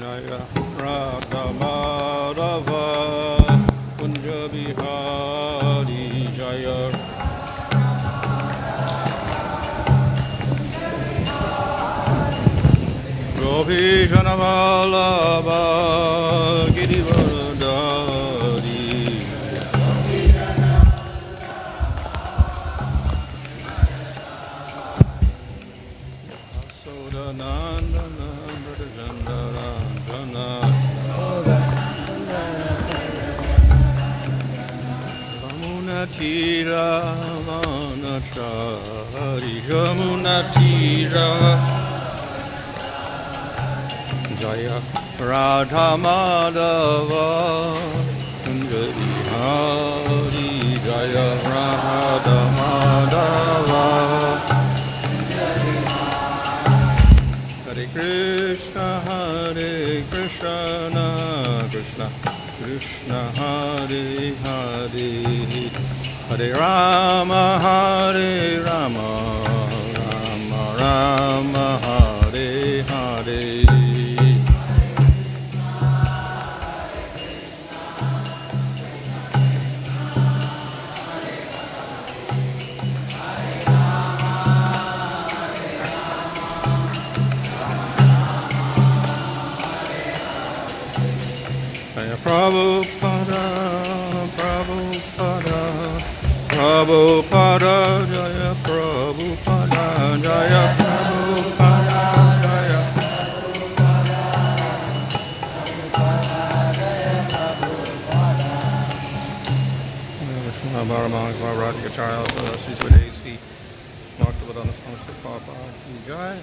Jaya Radha Madhava Kunja Bihari Jaya Gopi Janavalabha Girivardhari Sodanandana Brajandara Jamuna Tira Vanachari Jamuna Tira Jaya Radha Madhava Kunja Bihari Jaya Radha Madhava Hare Krishna Krishna Krishna Hare Hare Hare Rama Rama Rama Hare Hare Prabhupada, Prabhupada, Prabhupada, Jaya Prabhupada, Jaya Prabhupada, Jaya Prabhupada. Bhagavan Maharaj Gacharya, Sri Swadesi, Bhagavatam, Papa, Jai.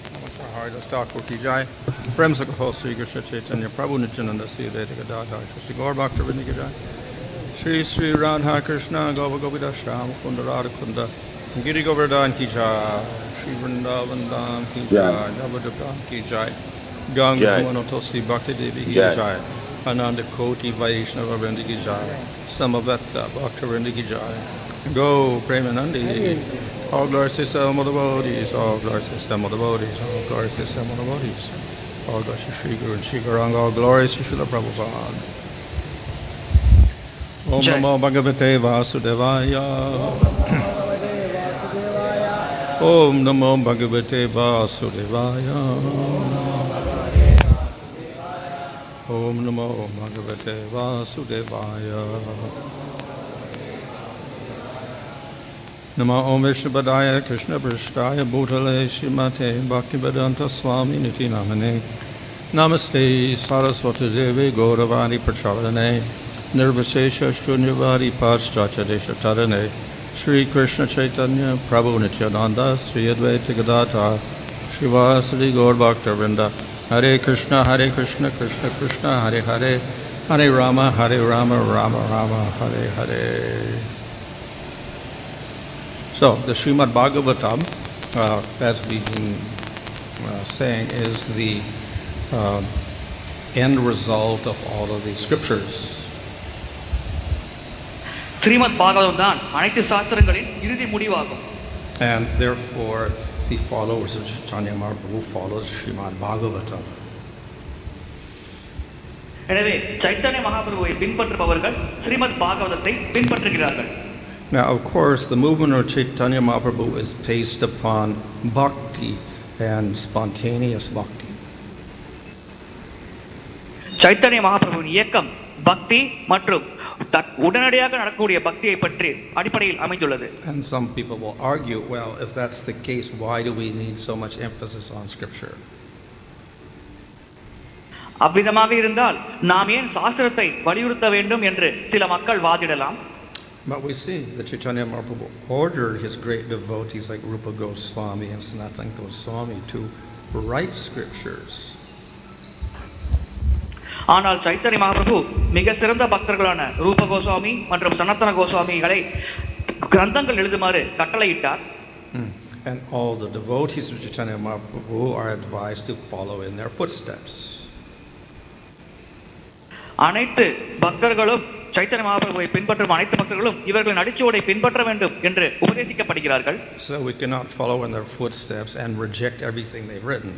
Namaskar Haridas Thakur ki jai. Prem se kaho Sri Krishna Chaitanya Prabhu Nityananda Sri Advaita Gadadhar Shri Gaur Bhakta Vrinda ki jai. Shri Sri Radha Krishna Gova Govida Sham Kunda Radha Kunda Giri Govardhan ki jai. Shri Vrindavan Dham ki jai. Navadvipam ki jai. Ganga Sumano Tulsi Bhakti Devi ki jai. Ananda Koti Vaishnava Vrinda ki jai. Samavetta Bhakta Vrinda ki jai. Go Premanandi. All glory to some of the devotees, all glory to some of the devotees, all glory to some of the devotees. All glory to Shri Guru and Shri Garanga, all glory to Srila Prabhupada. Om Namo Bhagavate Vasudevaya. Om Namo Bhagavate Vasudevaya. Om Namo Bhagavate Vasudevaya. Namo Om Vishnupadaya Krishna Prasthaya Bhutale Srimate Bhaktivedanta Swami Niti Namane Namaste Saraswati Devi Gauravani Pracharadane Nirvasesha Shunyavadi Paschatya Desha Tarane Sri Krishna Chaitanya Prabhu Nityananda Sri Advaita Gadadhar Srivasadi Gaur Bhakta Vrinda Hare Krishna Krishna Krishna Hare Hare Hare Rama Rama Rama Hare Hare. So, the Srimad Bhagavatam, as we've been saying, is the end result of all of these scriptures. Srimad Bhagavatam தான் அனைத்து சாஸ்திரங்களின் இறுதி முடிவாகும். And therefore, the followers of Chaitanya Mahaprabhu follows Srimad Bhagavatam. எனவே சைத்தன்ய மகாபிரபுவை பின்பற்றுபவர்கள் ஸ்ரீமத் பாகவதத்தை பின்பற்றுகிறார்கள். Now, of course, the movement of Chaitanya Mahaprabhu is based upon bhakti and spontaneous bhakti. Chaitanya மகாபிரபுவின் இயக்கம் பக்தி மற்றும் உடனடியாக நடக்கக்கூடிய பக்தியை பற்றி அடிப்படையில் அமைந்துள்ளது. And some people will argue, well, if that's the case, why do we need so much emphasis on scripture? அவ்விதமாக இருந்தால் நாம் ஏன் சாஸ்திரத்தை வலியுறுத்த வேண்டும் என்று சில மக்கள் வாதிடலாம். But we see that Chaitanya Mahaprabhu ordered his great devotees like Rupa Goswami and Sanatana Goswami to write scriptures. ஆனால் சைத்தன்ய மகாபிரபு மிக சிறந்த பக்தர்களான ரூப கோஸ்வாமி மற்றும் சனாதன கோஸ்வாமிகளை கிரந்தங்கள் எழுதுமாறு கட்டளையிட்டார். And all the devotees of Chaitanya Mahaprabhu are advised to follow in their footsteps. அனைத்து பக்தர்களும் சைத்தன்ய மகாபிரபுவை பின்பற்றும் அனைத்து பக்தர்களும் இவர்களின் அடிச்சுவடை பின்பற்ற வேண்டும் என்று உபதேசிக்கப்படுகிறார்கள். So we cannot follow in their footsteps and reject everything they've written.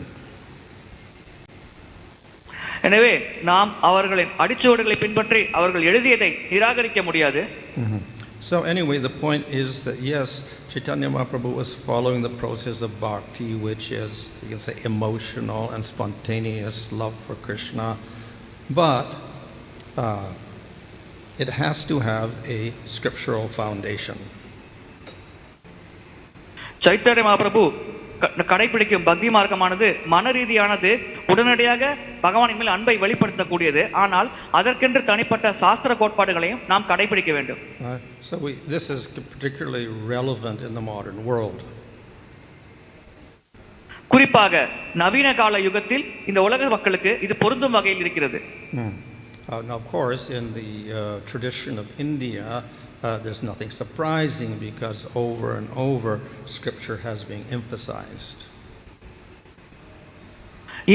எனவே நாம் அவர்களின் அடிச்சுவடுகளை பின்பற்றி அவர்கள் எழுதியதை நிராகரிக்க முடியாது. So anyway, the point is that yes, Chaitanya Mahaprabhu was following the process of bhakti, which is, you can say, emotional and spontaneous love for Krishna, but it has to have a scriptural foundation. Chaitanya Mahaprabhu கடைபிடிக்கும் பக்தி மார்க்கமானது மன ரீதியானது, உடனடியாக பகவானின் மேல் அன்பை வெளிப்படுத்தக்கூடியது. ஆனால் அதற்கென்று தனிப்பட்ட சாஸ்திர கோட்பாடுகளையும் நாம் கடைபிடிக்க வேண்டும். So this is particularly relevant in the modern world. குறிப்பாக நவீன கால யுகத்தில் இந்த உலக மக்களுக்கு இது பொருந்தும் வகையில் இருக்கிறது. Now, of course, in the tradition of India, there's nothing surprising because over and over scripture has been emphasized.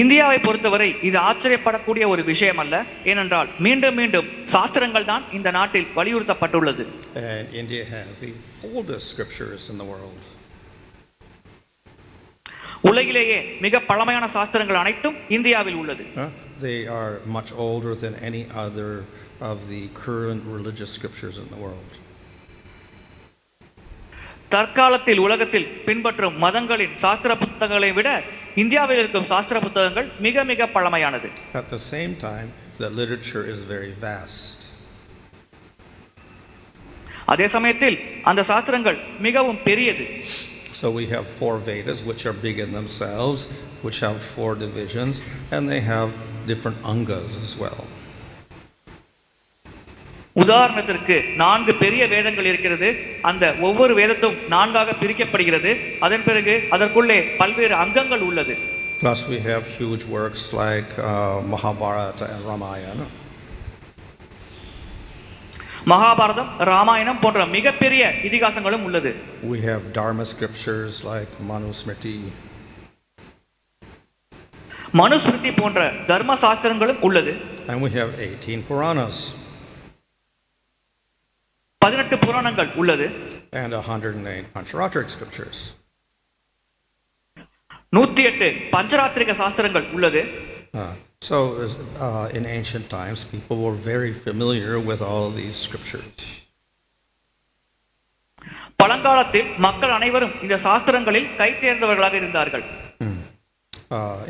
இந்தியாவை பொறுத்தவரை இது ஆச்சரியப்படக்கூடிய ஒரு விஷயம் அல்ல. ஏனென்றால் மீண்டும் மீண்டும் சாஸ்திரங்கள் தான் இந்த நாட்டில் வலியுறுத்தப்பட்டுள்ளது. And India has the oldest scriptures in the world. உலகிலேயே மிக பழமையான சாஸ்திரங்கள் அனைத்தும் இந்தியாவில் உள்ளது. They are much older than any other of the current religious scriptures in the world. தற்காலத்தில் உலகத்தில் பின்பற்றும் மதங்களின் சாஸ்திர புத்தகங்களை விட இந்தியாவில் இருக்கும் சாஸ்திர புத்தகங்கள் மிக மிக பழமையானது. At the same time, the literature is very vast. அதே சமயத்தில் அந்த சாஸ்திரங்கள் மிகவும் பெரியது. So we have 4 Vedas, which are big in themselves, which have 4 divisions, and they have different angas as well. உதாரணத்திற்கு 4 பெரிய வேதங்கள் இருக்கிறது. அந்த ஒவ்வொரு வேதத்தும் 4ஆக பிரிக்கப்படுகிறது. அதன் பிறகு அதற்குள்ளே பல்வேறு அங்கங்கள் உள்ளது. Plus we have huge works like Mahabharata and Ramayana. Mahabharatam, Ramayanam போன்ற மிகப்பெரிய இதிகாசங்களும் உள்ளது. We have dharma scriptures like Manusmriti. Manusmriti போன்ற தர்ம சாஸ்திரங்களும் உள்ளது. And we have 18 Puranas. 18 புராணங்கள் உள்ளது. And 108 Pancharatric scriptures. 108 பஞ்சராத்திரிக சாஸ்திரங்கள் உள்ளது. So in ancient times, people were very familiar with all these scriptures. பழங்காலத்தில் மக்கள் அனைவரும் இந்த சாஸ்திரங்களில் கை தேர்ந்தவர்களாக இருந்தார்கள்.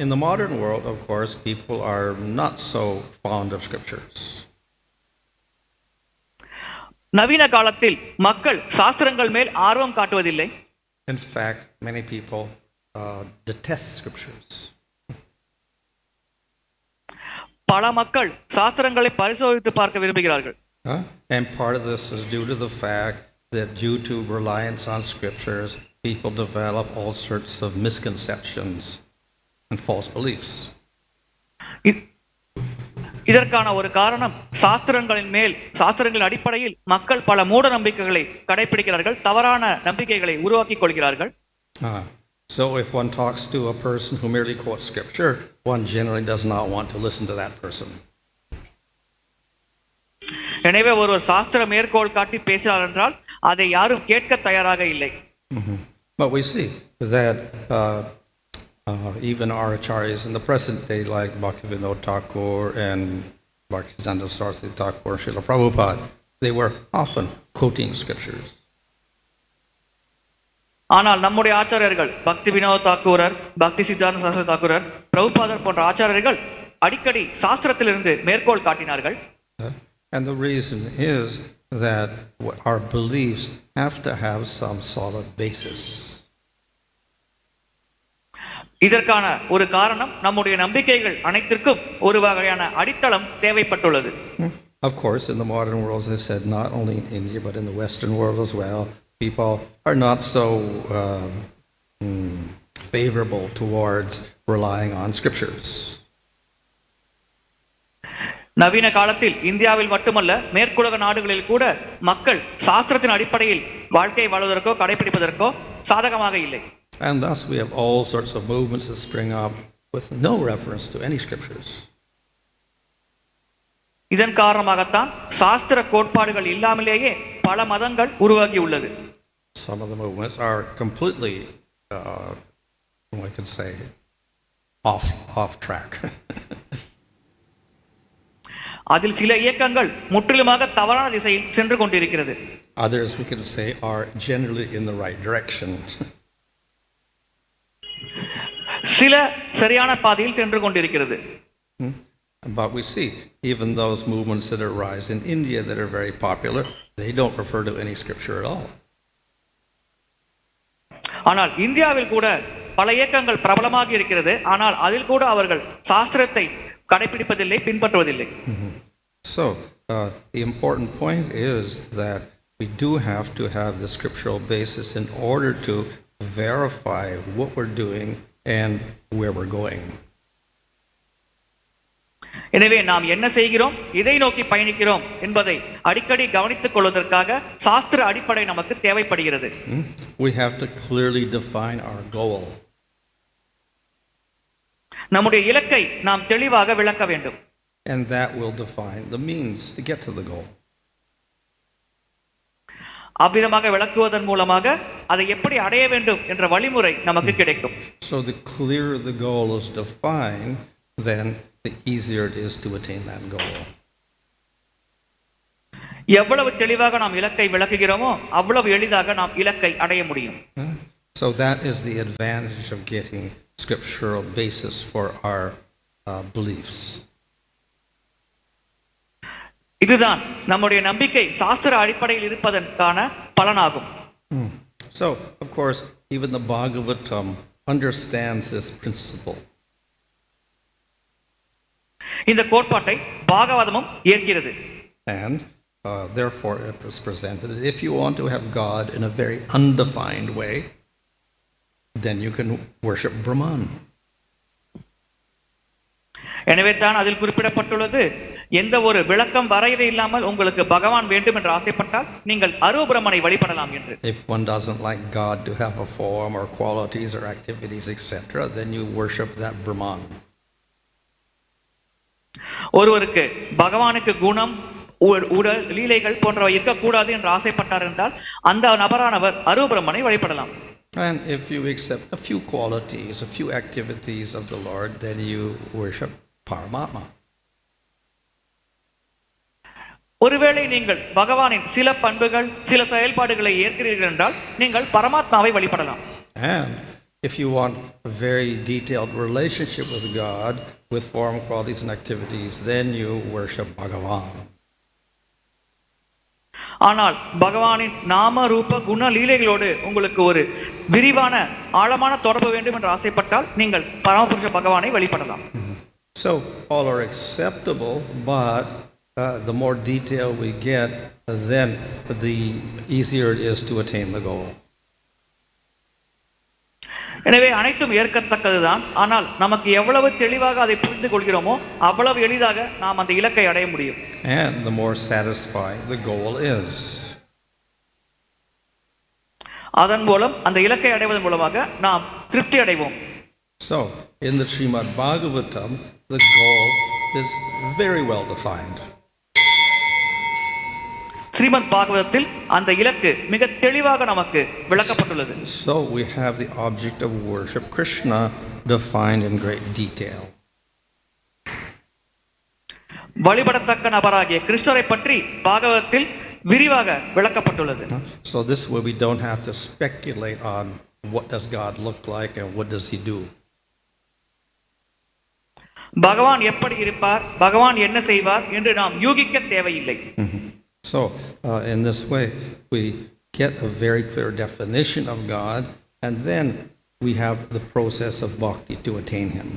In the modern world, of course, people are not so fond of scriptures. நவீன காலத்தில் மக்கள் சாஸ்திரங்கள் மேல் ஆர்வம் காட்டுவதில்லை. In fact, many people detest scriptures. பல மக்கள் சாஸ்திரங்களை பரிசோதித்து பார்க்க விரும்புகிறார்கள். And part of this is due to the fact that due to reliance on scriptures, people develop all sorts of misconceptions and false beliefs. இதற்கான ஒரு காரணம் சாஸ்திரங்களின் அடிப்படையில் மக்கள் பல மூட நம்பிக்கைகளை கடைபிடிக்கிறார்கள், தவறான நம்பிக்கைகளை உருவாக்கிக் கொள்கிறார்கள். So if one talks to a person who merely quotes scripture, one generally does not want to listen to that person. எனவே ஒரு சாஸ்திர மேற்கோள் காட்டி பேசினார் என்றால் அதை யாரும் கேட்க தயாராக இல்லை. But we see that even our acharyas in the present day, like Bhaktivinoda Thakur and Bhaktisiddhanta Saraswati Thakur and Srila Prabhupada, they were often quoting scriptures. ஆனால் நம்முடைய ஆச்சாரியர்கள் பக்தி வினோத் தாக்கூரர், பக்தி சித்தாந்த சரஸ்வதி தாக்கூரர், பிரபுபாதர் போன்ற ஆச்சாரியர்கள் அடிக்கடி சாஸ்திரத்திலிருந்து மேற்கோள் காட்டினார்கள். And the reason is that our beliefs have to have some solid basis. இதற்கான ஒரு காரணம் நம்முடைய நம்பிக்கைகள் அனைத்திற்கும் ஒரு வகையான அடித்தளம் தேவைப்பட்டுள்ளது. Of course, in the modern world, as I said, not only in India but in the Western world as well, people are not so favorable towards relying on scriptures. நவீன காலத்தில் இந்தியாவில் மட்டுமல்ல, மேற்குலக நாடுகளில் கூட மக்கள் சாஸ்திரத்தின் அடிப்படையில் வாழ்க்கை வாழ்வதற்கோ கடைபிடிப்பதற்கோ சாதகமாக இல்லை. And thus we have all sorts of movements that spring up with no reference to any scriptures. இதன் காரணமாகத்தான் சாஸ்திர கோட்பாடுகள் இல்லாமலேயே பல மதங்கள் உருவாகி உள்ளது. Some of the movements are completely, I could say, off track. அதில் சில இயக்கங்கள் முற்றிலுமாக தவறான திசையில் சென்று கொண்டிருக்கிறது. Others, we could say, are generally in the right direction. சில சரியான பாதையில் சென்று கொண்டிருக்கிறது. But we see, even those movements that arise in India that are very popular, they don't refer to any scripture at all. ஆனால் இந்தியாவில் கூட பல இயக்கங்கள் பிரபலமாக இருக்கிறது. ஆனால் அதில் கூட அவர்கள் சாஸ்திரத்தை கடைபிடிப்பதில்லை, பின்பற்றுவதில்லை. So, the important point is that we do have to have the scriptural basis in order to verify what we're doing and where we're going. எனவே நாம் என்ன செய்கிறோம், இதை நோக்கி பயணிக்கிறோம் என்பதை அடிக்கடி கவனித்துக் கொள்வதற்காக சாஸ்திர அடிப்படை நமக்கு தேவைப்படுகிறது. We have to clearly define our goal. நம்முடைய இலக்கை நாம் தெளிவாக விளக்க வேண்டும். And that will define the means to get to the goal. அவ்விதமாக விளக்குவதன் மூலமாக அதை எப்படி அடைய வேண்டும் என்ற வழிமுறை நமக்கு கிடைக்கும். So the clearer the goal is defined, then the easier it is to attain that goal. எவ்வளவு தெளிவாக நாம் இலக்கை விளக்குகிறோமோ அவ்வளவு எளிதாக நாம் இலக்கை அடைய முடியும். So that is the advantage of getting scriptural basis for our beliefs. இதுதான் நம்முடைய நம்பிக்கை சாஸ்திர அடிப்படையில் இருப்பதற்கான பலனாகும். So, of course, even the Bhagavatam understands this principle. இந்த கோட்பாட்டை பாகவதமும் ஏற்கிறது. And therefore it was presented that if you want to have God in a very undefined way, then you can worship Brahman. எனவே தான் அதில் குறிப்பிடப்பட்டுள்ளது, எந்த ஒரு விளக்கம் வரையறை இல்லாமல் உங்களுக்கு பகவான் வேண்டும் என்று ஆசைப்பட்டால் நீங்கள் அரூபரமனை வழிபடலாம் என்று. If one doesn't like God to have a form or qualities or activities, etc., then you worship that Brahman. ஒருவருக்கு பகவானுக்கு குணம், உடல், லீலைகள் போன்றவை இருக்கக்கூடாது என்று ஆசைப்பட்டார் என்றால் அந்த நபரானவர் அரூபரமனை வழிபடலாம். And if you accept a few qualities, a few activities of the Lord, then you worship Paramatma. ஒருவேளை நீங்கள் பகவானின் சில பண்புகள், சில செயல்பாடுகளை ஏற்கிறீர்கள் என்றால் நீங்கள் பரமாத்மாவை வழிபடலாம். And if you want a very detailed relationship with God, with form, qualities, and activities, then you worship Bhagavan. ஆனால் பகவானின் நாம, ரூப, குண, லீலைகளோடு உங்களுக்கு ஒரு விரிவான ஆழமான தொடர்பு வேண்டும் என்று ஆசைப்பட்டால் நீங்கள் பரமபுருஷ பகவானை வழிபடலாம். So all are acceptable, but the more detail we get, then the easier it is to attain the goal. எனவே அனைத்தும் ஏற்கத்தக்கதுதான். ஆனால் நமக்கு எவ்வளவு தெளிவாக அதை புரிந்து கொள்கிறோமோ அவ்வளவு எளிதாக நாம் அந்த இலக்கை அடைய முடியும். And the more satisfying the goal is. அதன் மூலம் அந்த இலக்கை அடைவதன் மூலமாக நாம் திருப்தி அடைவோம். So in the Srimad Bhagavatam, the goal is very well defined. Srimad பாகவதத்தில் அந்த இலக்கு மிக தெளிவாக நமக்கு விளக்கப்பட்டுள்ளது. So we have the object of worship, Krishna, defined in great detail. வழிபடத்தக்க நபராகிய கிருஷ்ணரை பற்றி பாகவதத்தில் விரிவாக விளக்கப்பட்டுள்ளது. So this way we don't have to speculate on what does God look like and what does he do. பகவான் எப்படி இருப்பார், பகவான் என்ன செய்வார் என்று நாம் யூகிக்க தேவையில்லை. So in this way we get a very clear definition of God, and then we have the process of bhakti to attain him.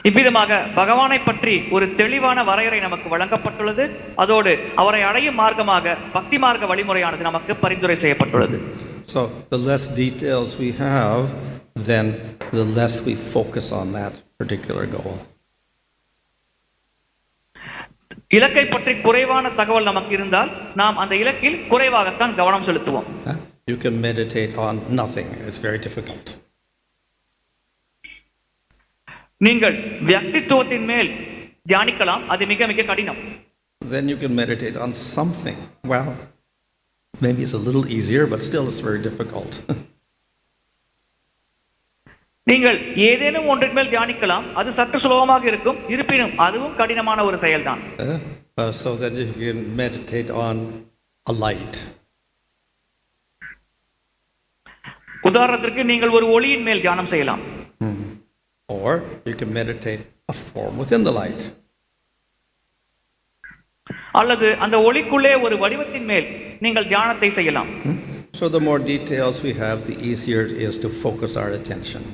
இவ்விதமாக பகவானை பற்றி ஒரு தெளிவான வரையறை நமக்கு வழங்கப்பட்டுள்ளது. அதோடு அவரை அடையும் மார்க்கமாக பக்தி மார்க்க வழிமுறையானது நமக்கு பரிந்துரை செய்யப்பட்டுள்ளது. So the less details we have, then the less we focus on that particular goal. இலக்கை பற்றி குறைவான தகவல் நமக்கு இருந்தால் நாம் அந்த இலக்கில் குறைவாகத்தான் கவனம் செலுத்துவோம். You can meditate on nothing. It's very difficult. நீங்கள் வியக்தித்துவத்தின் மேல் தியானிக்கலாம், அது மிக மிக கடினம். Then you can meditate on something. Well, maybe it's a little easier, but still it's very difficult. நீங்கள் ஏதேனும் ஒன்றின் மேல் தியானிக்கலாம், அது சற்று சுலபமாக இருக்கும், இருப்பினும் அதுவும் கடினமான ஒரு செயல்தான். So that you can meditate on a light. உதாரணத்திற்கு நீங்கள் ஒரு ஒளியின் மேல் தியானம் செய்யலாம். Or you can meditate a form within the light. அல்லது அந்த ஒளிக்குள்ளே ஒரு வடிவத்தின் மேல் நீங்கள் தியானத்தை செய்யலாம். So the more details we have, the easier it is to focus our attention.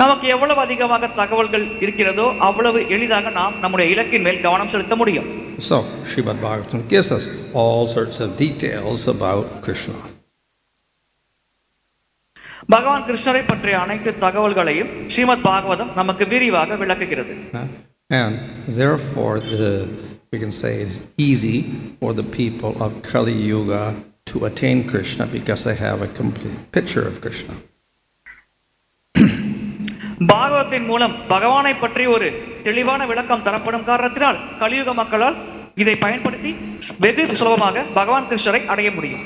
நமக்கு எவ்வளவு அதிகமாக தகவல்கள் இருக்கிறதோ அவ்வளவு எளிதாக நாம் நம்முடைய இலக்கின் மேல் கவனம் செலுத்த முடியும். So Srimad Bhagavatam gives us all sorts of details about Krishna. பகவான் கிருஷ்ணரை பற்றிய அனைத்து தகவல்களையும் ஸ்ரீமத் பாகவதம் நமக்கு விரிவாக விளக்குகிறது. And therefore, we can say it's easy for the people of Kali Yuga to attain Krishna because they have a complete picture of Krishna. பாகவத்தின் மூலம் பகவானை பற்றி ஒரு தெளிவான விளக்கம் தரப்படும் காரணத்தினால் கலியுக மக்களால் இதை பயன்படுத்தி வெகு சுலபமாக பகவான் கிருஷ்ணரை அடைய முடியும்.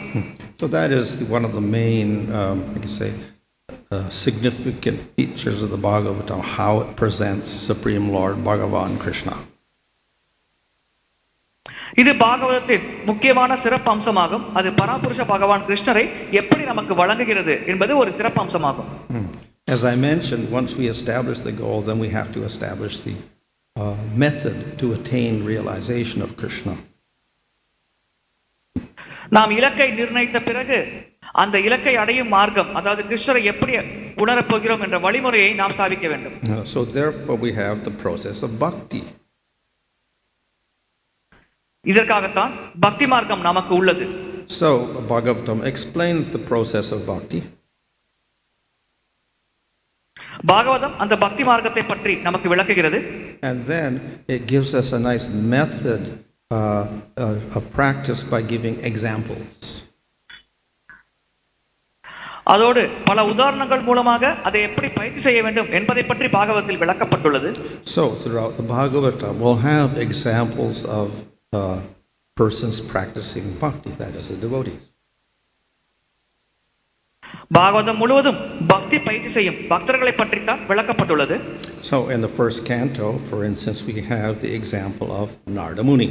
So that is one of the main, I can say, significant features of the Bhagavatam, how it presents Supreme Lord Bhagavan Krishna. இது பாகவதத்தின் முக்கியமான சிறப்பு அம்சமாகும். அது பரமபுருஷ பகவான் கிருஷ்ணரை எப்படி நமக்கு வழங்குகிறது என்பது ஒரு சிறப்பு அம்சமாகும். As I mentioned, once we establish the goal, then we have to establish the method to attain realization of Krishna. நாம் இலக்கை நிர்ணயித்த பிறகு அந்த இலக்கை அடையும் மார்க்கம், அதாவது கிருஷ்ணரை எப்படி உணரப் போகிறோம் என்ற வழிமுறையை நாம் ஸ்தாபிக்க வேண்டும். So therefore we have the process of bhakti. இதற்காகத்தான் பக்தி மார்க்கம் நமக்கு உள்ளது. So Bhagavatam explains the process of bhakti. Bhagavatam அந்த பக்தி மார்க்கத்தை பற்றி நமக்கு விளக்குகிறது. And then it gives us a nice method of practice by giving examples. அதோடு பல உதாரணங்கள் மூலமாக அதை எப்படி பயிற்சி செய்ய வேண்டும் என்பதை பற்றி பாகவதத்தில் விளக்கப்பட்டுள்ளது. So throughout the Bhagavatam we'll have examples of persons practicing bhakti, that is the devotees. Bhagavatam முழுவதும் பக்தி பயிற்சி செய்யும் பக்தர்களை பற்றி தான் விளக்கப்பட்டுள்ளது. So in the first canto, for instance, we have the example of Narada Muni.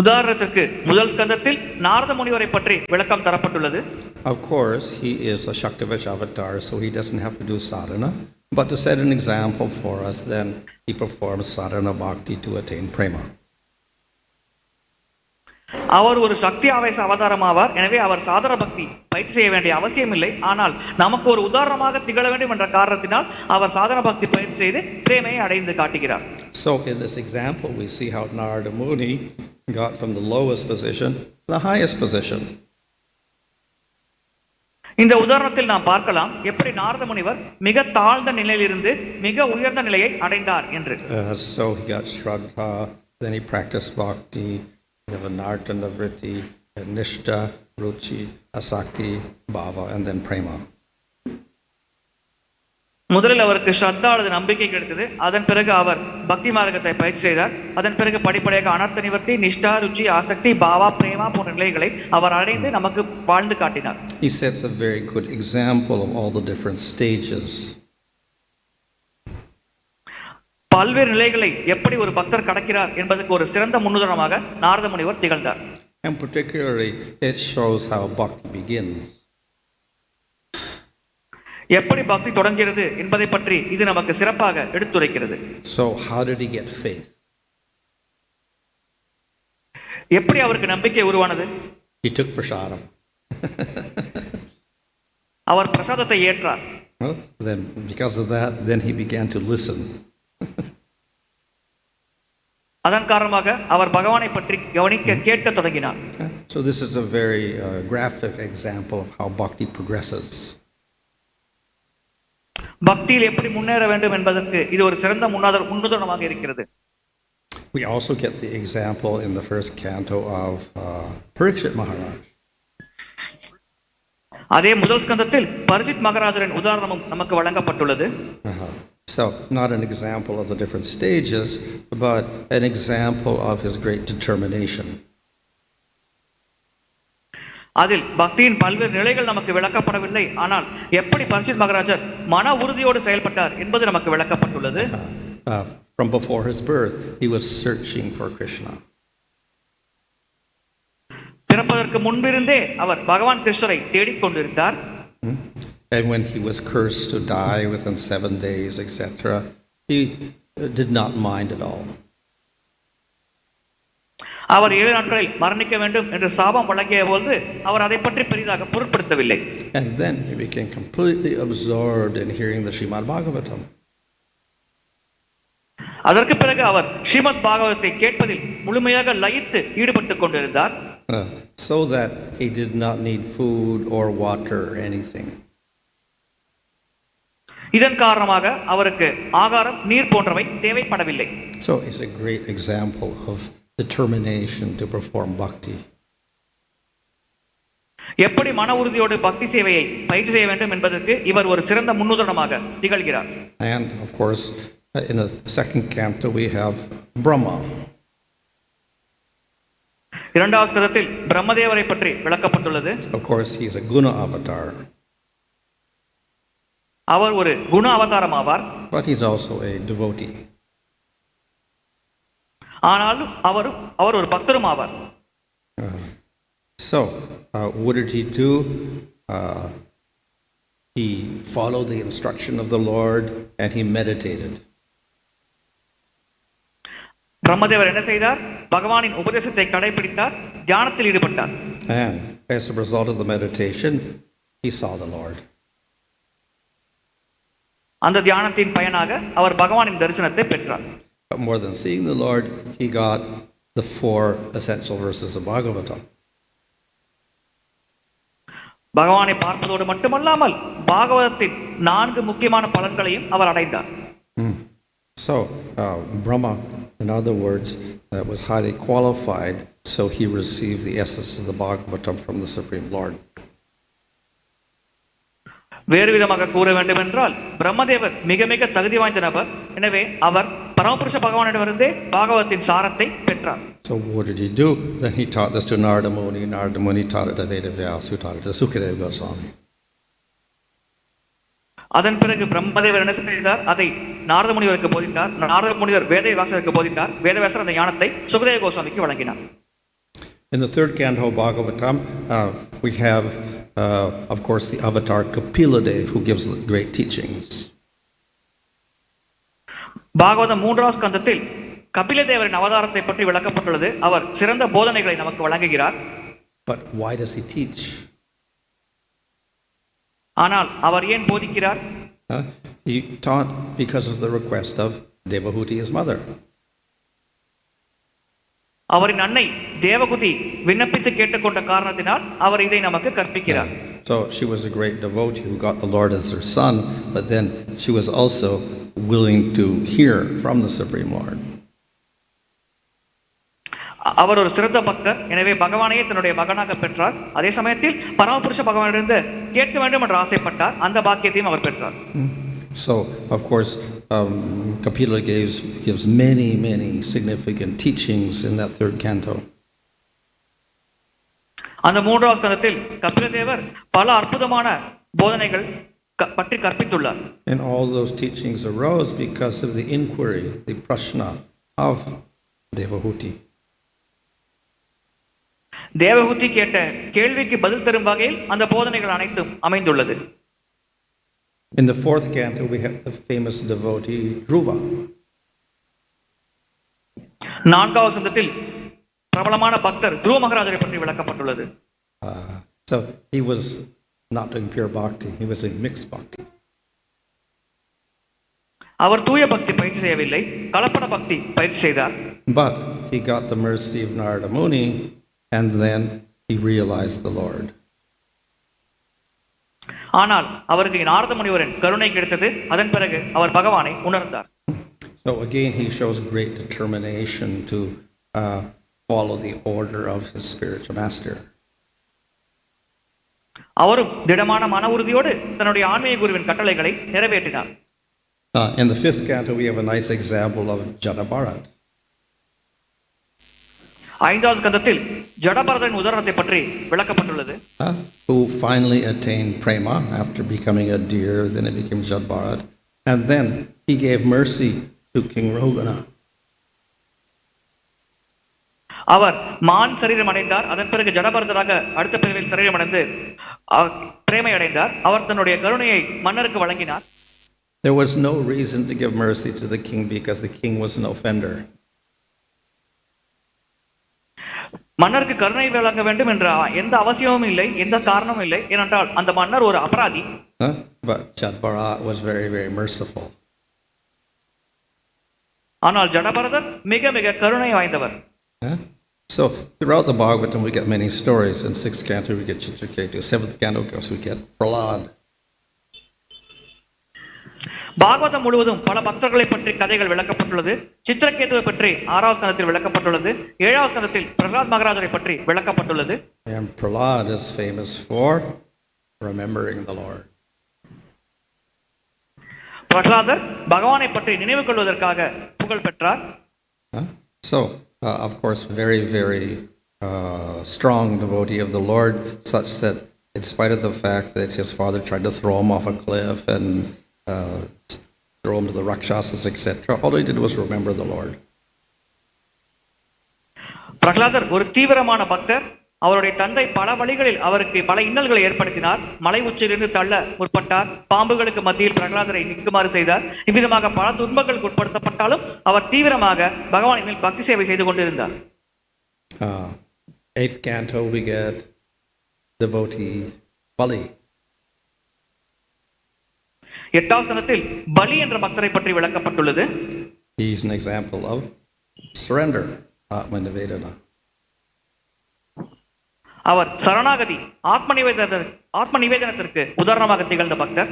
உதாரணத்திற்கு முதல் ஸ்கந்தத்தில் நாரத முனிவரை பற்றி விளக்கம் தரப்பட்டுள்ளது. Of course, he is a Shaktivash avatar, so he doesn't have to do sadhana. But to set an example for us, then he performs sadhana bhakti to attain prema. அவர் ஒரு சக்தி ஆவேச அவதாரம் ஆவார். எனவே அவர் சாதன பக்தி பயிற்சி செய்ய வேண்டிய அவசியம் இல்லை. ஆனால் நமக்கு ஒரு உதாரணமாக திகழ வேண்டும் என்ற காரணத்தினால் அவர் சாதன பக்தி பயிற்சி செய்து பிரேமையை அடைந்து காட்டுகிறார். So in this example, we see how Narada Muni got from the lowest position to the highest position. இந்த உதாரணத்தில் நாம் பார்க்கலாம் எப்படி நாரத முனிவர் மிக தாழ்ந்த நிலையிலிருந்து மிக உயர்ந்த நிலையை அடைந்தார் என்று. So he got Shraddha, then he practiced bhakti, Nartha, Vritti, Nishta, Ruchi, Asakti, Bhava, and then Prema. முதலில் அவருக்கு ஸ்ரத்தா அல்லது நம்பிக்கை கிடைத்தது. அதன் பிறகு அவர் பக்தி மார்க்கத்தை பயிற்சி செய்தார். அதன் பிறகு படிப்படியாக அனர்த்த நிவர்த்தி, நிஷ்டா, ருச்சி, ஆசக்தி, பாவா, பிரேமா போன்ற நிலைகளை அவர் அடைந்து நமக்கு வாழ்ந்து காட்டினார். He sets a very good example of all the different stages. பல்வேறு நிலைகளை எப்படி ஒரு பக்தர் கடக்கிறார் என்பதற்கு ஒரு சிறந்த முன்னுதாரணமாக நாரத முனிவர் திகழ்ந்தார். And particularly it shows how bhakti begins. எப்படி பக்தி தொடங்குகிறது என்பதை பற்றி இது நமக்கு சிறப்பாக எடுத்துரைக்கிறது. So how did he get faith? எப்படி அவருக்கு நம்பிக்கை உருவானது? He took prasadam. அவர் பிரசாதத்தை ஏற்றார். Well, then because of that, then he began to listen. அதன் காரணமாக அவர் பகவானை பற்றி கவனிக்க கேட்க தொடங்கினார். So this is a very graphic example of how bhakti progresses. பக்தியில் எப்படி முன்னேற வேண்டும் என்பதற்கு இது ஒரு சிறந்த முன்னுதாரணமாக இருக்கிறது. We also get the example in the first canto of Parikshit Maharaj. அதே முதல் ஸ்கந்தத்தில் பரிஜித் மகாராஜரின் உதாரணமும் நமக்கு வழங்கப்பட்டுள்ளது. So not an example of the different stages, but an example of his great determination. அதில் பக்தியின் பல்வேறு நிலைகள் நமக்கு விளக்கப்படவில்லை. ஆனால் எப்படி பரீட்சித் மகாராஜர் மன உறுதியோடு செயல்பட்டார் என்பது நமக்கு விளக்கப்பட்டுள்ளது. From before his birth, he was searching for Krishna. பிறப்பதற்கு முன்பிருந்தே அவர் பகவான் கிருஷ்ணரை தேடிக்கொண்டிருந்தார். And when he was cursed to die within 7 days, etc., he did not mind at all. அவர் 7 நாட்களில் மரணிக்க வேண்டும் என்று சாபம் வழங்கிய போது அவர் அதை பற்றி பெரிதாக பொருட்படுத்தவில்லை. And then he became completely absorbed in hearing the Srimad Bhagavatam. அதற்கு பிறகு அவர் ஸ்ரீமத் பாகவதத்தை கேட்பதில் முழுமையாக லயித்து ஈடுபட்டுக் கொண்டிருந்தார். So that he did not need food or water or anything. இதன் காரணமாக அவருக்கு ஆகாரம் நீர் போன்றவை தேவைப்படவில்லை. So it's a great example of determination to perform bhakti. எப்படி மன உறுதியோடு பக்தி சேவையை பயிற்சி செய்ய வேண்டும் என்பதற்கு இவர் ஒரு சிறந்த முன்னுதாரணமாக திகழ்கிறார். And of course, in the second canto we have Brahma. இரண்டாவது ஸ்கந்தத்தில் பிரம்மதேவரை பற்றி விளக்கப்பட்டுள்ளது. Of course, he is a guna avatar. அவர் ஒரு குண அவதாரம் ஆவார். But he's also a devotee. ஆனாலும் அவர் ஒரு பக்தரும் ஆவார். So, what did he do? He followed the instruction of the Lord and he meditated. பிரம்மதேவர் என்ன செய்தார்? பகவானின் உபதேசத்தை கடைபிடித்தார், தியானத்தில் ஈடுபட்டார். And as a result of the meditation, he saw the Lord. அந்த தியானத்தின் பயனாக அவர் பகவானின் தரிசனத்தை பெற்றார். But more than seeing the Lord, he got the 4 essential verses of Bhagavatam. பகவானை பார்ப்பதோடு மட்டுமல்லாமல் பாகவதத்தின் 4 முக்கியமான பலன்களையும் அவர் அடைந்தார். So, Brahma, in other words, was highly qualified, so he received the essence of the Bhagavatam from the Supreme Lord. வேறு விதமாக கூற வேண்டும் என்றால் பிரம்மதேவர் மிக மிக தகுதி வாய்ந்த நபர். எனவே அவர் பரமபுருஷ பகவானிடமிருந்தே பாகவதத்தின் சாரத்தை பெற்றார். So what did he do? Then he taught this to Narada Muni. Narada Muni taught it to Vedavyas, who taught it to Sukadeva Goswami. அதன் பிறகு பிரம்மதேவர் என்ன செய்தார்? அதை நாரத முனிவருக்கு போதித்தார். நாரத முனிவர் வேதவியாசருக்கு போதித்தார். வேதவியாசர் அந்த ஞானத்தை சுகதேவ கோஸ்வாமிக்கு வழங்கினார். In the third canto of Bhagavatam, we have, of course, the avatar Kapila-dev, who gives great teachings. Bhagavatam 3வது ஸ்கந்தத்தில் கபிலதேவரின் அவதாரத்தை பற்றி விளக்கப்பட்டுள்ளது. அவர் சிறந்த போதனைகளை நமக்கு வழங்குகிறார். But why does he teach? ஆனால் அவர் ஏன் போதிக்கிறார்? He taught because of the request of Devahuti, his mother. அவரின் அன்னை தேவகுதி விண்ணப்பித்து கேட்டுக்கொண்ட காரணத்தினால் அவர் இதை நமக்கு கற்பிக்கிறார். So she was a great devotee who got the Lord as her son, but then she was also willing to hear from the Supreme Lord. அவர் ஒரு சிறந்த பக்தர். எனவே பகவானையே தன்னுடைய மகனாக பெற்றார். அதே சமயத்தில் பரமபுருஷ பகவானிடமிருந்து கேட்க வேண்டும் என்று ஆசைப்பட்டார். அந்த பாக்கியத்தையும் அவர் பெற்றார். So, of course, Kapila gives many significant teachings in that third canto. அந்த 3வது ஸ்கந்தத்தில் கபிலதேவர் பல அற்புதமான போதனைகள் பற்றி கற்பித்துள்ளார். And all those teachings arose because of the inquiry, the prashna of Devahuti. தேவகுதி கேட்ட கேள்விக்கு பதில் தரும் வகையில் அந்த போதனைகள் அனைத்தும் அமைந்துள்ளது. In the 4th canto, we have the famous devotee Dhruva. 4வது ஸ்கந்தத்தில் பிரபலமான பக்தர் துருவ மகாராஜரை பற்றி விளக்கப்பட்டுள்ளது. So he was not doing pure bhakti; he was doing mixed bhakti. அவர் தூய பக்தி பயிற்சி செய்யவில்லை, கலப்பட பக்தி பயிற்சி செய்தார். But he got the mercy of Narada Muni, and then he realized the Lord. ஆனால் அவருக்கு நாரத முனிவரின் கருணை கிடைத்தது. அதன் பிறகு அவர் பகவானை உணர்ந்தார். So again, he shows great determination to follow the order of his spiritual master. அவரும் திடமான மன உறுதியோடு தன்னுடைய ஆன்மீக குருவின் கட்டளைகளை நிறைவேற்றினார். In the 5th canto, we have a nice example of Jada Bharat. ஐந்தாவது ஸ்கந்தத்தில் ஜடபரதரின் உதாரணத்தை பற்றி விளக்கப்பட்டுள்ளது. Who finally attained prema after becoming a deer, then it became Jadbharat, and then he gave mercy to King Rogana. அவர் மான் சரீரம் அடைந்தார். அதன் பிறகு ஜடபரதராக அடுத்த பிரிவில் சரீரம் அடைந்து பிரேமை அடைந்தார். அவர் தன்னுடைய கருணையை மன்னருக்கு வழங்கினார். There was no reason to give mercy to the king because the king was an offender. மன்னருக்கு கருணை வழங்க வேண்டும் என்ற எந்த அவசியமும் இல்லை, எந்த காரணமும் இல்லை. ஏனென்றால் அந்த மன்னர் ஒரு அபராதி. But Jadbharat was very, very merciful. ஆனால் ஜடபரதர் மிக மிக கருணை வாய்ந்தவர். So throughout the Bhagavatam we get many stories. In 6th canto we get Chitraketu, 7th canto of course we get Prahlad. Bhagavatam முழுவதும் பல பக்தர்களை பற்றி கதைகள் விளக்கப்பட்டுள்ளது. சித்திரகேதுவை பற்றி 6வது ஸ்கந்தத்தில் விளக்கப்பட்டுள்ளது. 7வது ஸ்கந்தத்தில் பிரகலாத் மகாராஜரை பற்றி விளக்கப்பட்டுள்ளது. And Prahlad is famous for remembering the Lord. பிரகலாதர் பகவானை பற்றி நினைவு கொள்வதற்காக புகழ் பெற்றார். So of course very, very strong devotee of the Lord, such that in spite of the fact that his father tried to throw him off a cliff and throw him to the Rakshasas, etc., all he did was remember the Lord. பிரகலாதர் ஒரு தீவிரமான பக்தர். அவருடைய தந்தை பல வழிகளில் அவருக்கு பல இன்னல்களை ஏற்படுத்தினார். மலை உச்சியிலிருந்து தள்ள முற்பட்டார். பாம்புகளுக்கு மத்தியில் பிரகலாதரை நிற்குமாறு செய்தார். இவ்விதமாக பல துன்பங்களுக்கு உட்படுத்தப்பட்டாலும் அவர் தீவிரமாக பகவானின் மேல் பக்தி சேவை செய்து கொண்டிருந்தார். 8th canto we get devotee Bali. 8வது ஸ்கந்தத்தில் பலி என்ற பக்தரை பற்றி விளக்கப்பட்டுள்ளது. He is an example of surrender, Atma Nivedana. அவர் சரணாகதி ஆத்ம நிவேதனத்திற்கு உதாரணமாக திகழ்ந்த பக்தர்.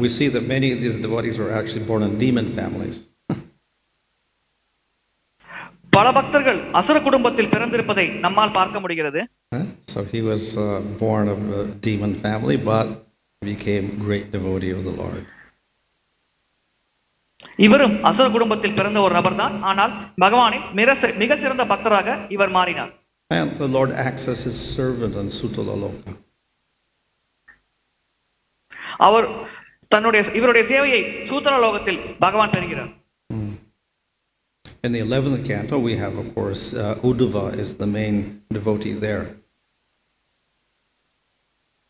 We see that many of these devotees were actually born in demon families. பல பக்தர்கள் அசுர குடும்பத்தில் பிறந்திருப்பதை நம்மால் பார்க்க முடிகிறது. So he was born of a demon family, but became great devotee of the Lord. இவரும் அசுர குடும்பத்தில் பிறந்த ஒரு நபர்தான். ஆனால் பகவானின் மிக சிறந்த பக்தராக இவர் மாறினார். And the Lord acts as his servant in Sutala Loka. அவர் இவருடைய சேவையை சூத்திர லோகத்தில் பகவான் பெறுகிறார். In the 11th canto we have of course Uddhava is the main devotee there.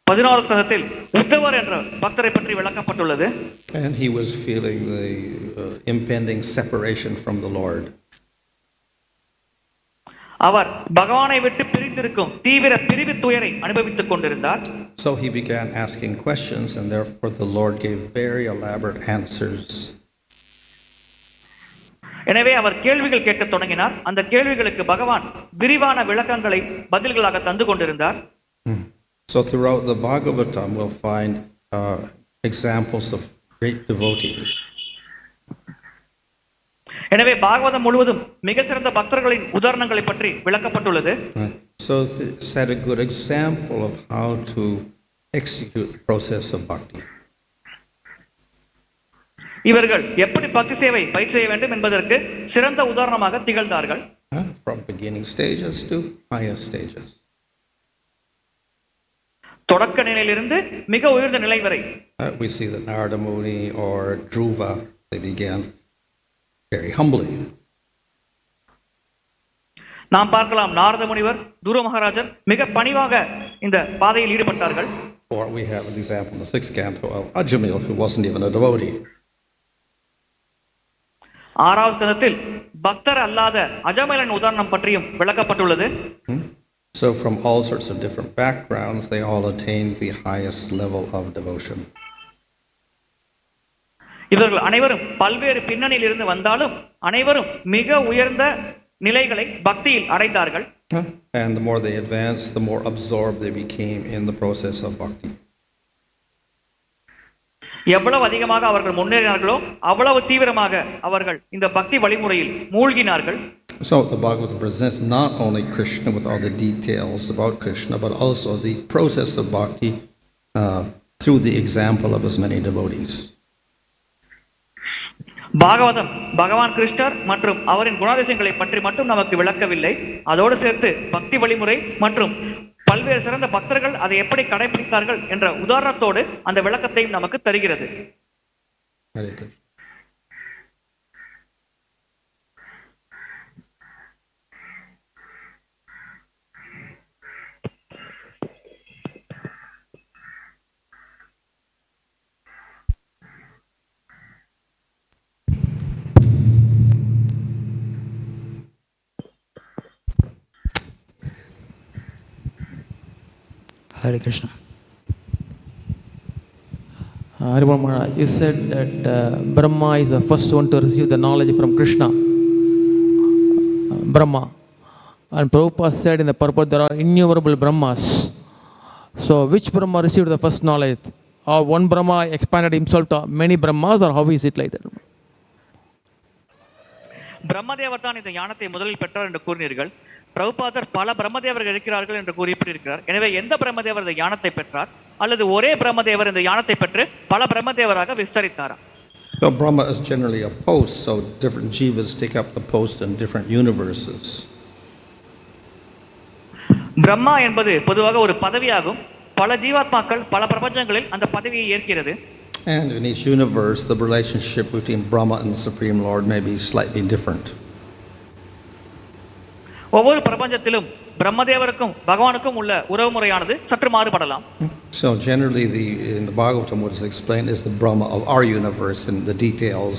11வது ஸ்கந்தத்தில் உத்தவர் என்ற பக்தரை பற்றி விளக்கப்பட்டுள்ளது. And he was feeling the impending separation from the Lord. அவர் பகவானை விட்டு பிரிந்திருக்கும் தீவிர பிரிவு துயரை அனுபவித்துக் கொண்டிருந்தார். So he began asking questions and therefore the Lord gave very elaborate answers. எனவே அவர் கேள்விகள் கேட்கத் தொடங்கினார். அந்த கேள்விகளுக்கு பகவான் விரிவான விளக்கங்களை பதில்களாக தந்து கொண்டிருந்தார். So throughout the Bhagavatam we'll find examples of great devotees. எனவே பாகவதம் முழுவதும் மிக சிறந்த பக்தர்களின் உதாரணங்களை பற்றி விளக்கப்பட்டுள்ளது. So set a good example of how to execute the process of bhakti. இவர்கள் எப்படி பக்தி சேவை பயிற்சி செய்ய வேண்டும் என்பதற்கு சிறந்த உதாரணமாக திகழ்ந்தார்கள். From beginning stages to higher stages. தொடக்க நிலையிலிருந்து மிக உயர்ந்த நிலை வரை. We see that Narada Muni or Dhruva, they began very humbly. நாம் பார்க்கலாம் நாரத முனிவர், துருவ மகாராஜர் மிக பணிவாக இந்த பாதையில் ஈடுபட்டார்கள். Or we have an example in the 6th canto of Ajamil, who wasn't even a devotee. 6வது ஸ்கந்தத்தில் பக்தர் அல்லாத அஜமேலன் உதாரணம் பற்றியும் விளக்கப்பட்டுள்ளது. So from all sorts of different backgrounds, they all attained the highest level of devotion. இவர்கள் அனைவரும் பல்வேறு பின்னணியில் இருந்து வந்தாலும் அனைவரும் மிக உயர்ந்த நிலைகளை பக்தியில் அடைந்தார்கள். And the more they advanced, the more absorbed they became in the process of bhakti. எவ்வளவு அதிகமாக அவர்கள் முன்னேறினார்களோ அவ்வளவு தீவிரமாக அவர்கள் இந்த பக்தி வழிமுறையில் மூழ்கினார்கள். So the Bhagavatam presents not only Krishna with all the details about Krishna, but also the process of bhakti through the example of as many devotees. Bhagavatam பகவான் கிருஷ்ணர் மற்றும் அவரின் குணாதிசயங்களை பற்றி மட்டும் நமக்கு விளக்கவில்லை, அதோடு சேர்த்து பக்தி வழிமுறை மற்றும் பல்வேறு சிறந்த பக்தர்கள் அதை எப்படி கடைபிடித்தார்கள் என்ற உதாரணத்தோடு அந்த விளக்கத்தையும் நமக்கு தருகிறது. Hare Krishna. Haribol Maharaj, you said that Brahma is the first one to receive the knowledge from Krishna, Brahma. And Prabhupada said in the purport there are innumerable Brahmas. So which Brahma received the first knowledge? Or one Brahma expanded himself to many Brahmas, or how is it like that? பிரம்மதேவர் தான் இந்த ஞானத்தை முதலில் பெற்றார் என்று கூறினீர்கள். பிரபுபாதர் பல பிரம்மதேவர்கள் இருக்கிறார்கள் என்று கூறியிருக்கிறார். எனவே எந்த பிரம்மதேவர் இந்த ஞானத்தை பெற்றார், அல்லது ஒரே பிரம்மதேவர் இந்த ஞானத்தை பெற்று பல பிரம்மதேவராக விஸ்தரித்தாரா? So Brahma is generally a post, so different jivas take up the post in different universes. Brahma என்பது பொதுவாக ஒரு பதவியாகும். பல ஜீவாத்மாக்கள் பல பிரபஞ்சங்களில் அந்த பதவியை ஏற்கிறது. And in each universe, the relationship between Brahma and the Supreme Lord may be slightly different. ஒவ்வொரு பிரபஞ்சத்திலும் பிரம்மதேவருக்கும் பகவானுக்கும் உள்ள உறவுமுறையானது சற்று மாறுபடலாம். So generally, in the Bhagavatam, what is explained is the Brahma of our universe and the details.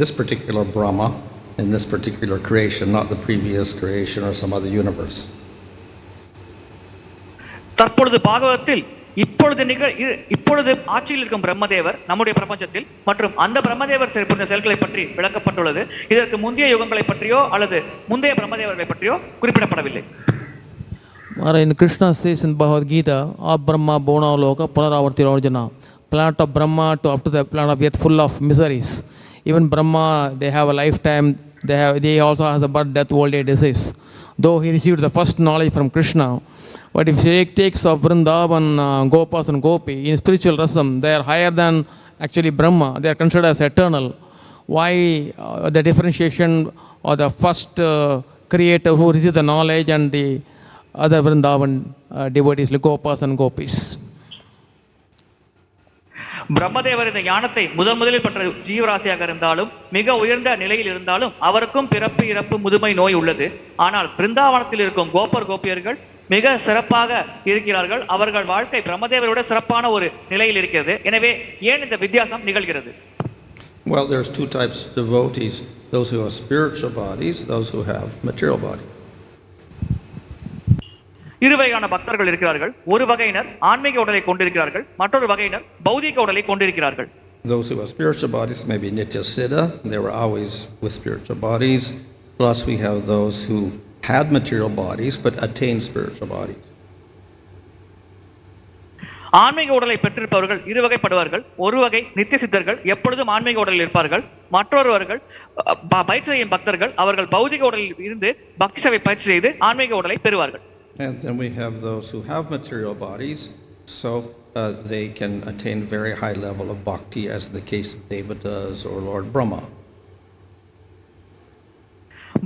This particular Brahma in this particular creation, not the previous creation or some other universe. தற்பொழுது பாகவதத்தில் இப்பொழுது ஆட்சியில் இருக்கும் பிரம்மதேவர் நம்முடைய பிரபஞ்சத்தில் மற்றும் அந்த பிரம்மதேவர் புரிந்த செயல்களை பற்றி விளக்கப்பட்டுள்ளது. இதற்கு முந்தைய யுகங்களை பற்றியோ அல்லது முந்தைய பிரம்மதேவர்களை பற்றியோ குறிப்பிடப்படவில்லை. Maharaj, Krishna says in Bhagavad Gita, "A Brahma Bona Loka Punaravarti Arjuna." Planet of Brahma to up to the planet of Earth full of miseries. Even Brahma, they have a lifetime. They also have the birth, death, old age, disease. Though he received the first knowledge from Krishna, but if he takes of Vrindavan, Gopas and Gopi, in spiritual rasam, they are higher than actually Brahma. They are considered as eternal. Why the differentiation or the first creator who received the knowledge and the other Vrindavan devotees like Gopas and Gopis? பிரம்மதேவர் இந்த ஞானத்தை முதலில் பெற்ற ஜீவராசியாக இருந்தாலும் மிக உயர்ந்த நிலையில் இருந்தாலும் அவருக்கும் பிறப்பு இறப்பு முதுமை நோய் உள்ளது. ஆனால் பிருந்தாவனத்தில் இருக்கும் கோபர் கோபியர்கள் மிக சிறப்பாக இருக்கிறார்கள். அவர்கள் வாழ்க்கை பிரம்மதேவரோட சிறப்பான ஒரு நிலையில் இருக்கிறது. எனவே ஏன் இந்த வித்தியாசம் நிகழ்கிறது? Well, there's two types of devotees: those who have spiritual bodies, those who have material bodies. இரு வகையான பக்தர்கள் இருக்கிறார்கள். ஒரு வகையினர் ஆன்மீக உடலை கொண்டிருக்கிறார்கள், மற்றொரு வகையினர் பௌதிக உடலை கொண்டிருக்கிறார்கள். Those who have spiritual bodies may be nitya siddha, they were always with spiritual bodies. Plus we have those who had material bodies but attained spiritual bodies. ஆன்மீக உடலை பெற்றிருப்பவர்கள் இரு வகைப்படுவார்கள். ஒரு வகை நித்திய சித்தர்கள், எப்பொழுதும் ஆன்மீக உடலில் இருப்பார்கள். மற்றொருவர்கள் பயிற்சி செய்யும் பக்தர்கள், அவர்கள் பௌதிக உடலில் இருந்து பக்தி சேவை பயிற்சி செய்து ஆன்மீக உடலை பெறுவார்கள். And then we have those who have material bodies, so they can attain very high level of bhakti, as in the case of Devatas or Lord Brahma.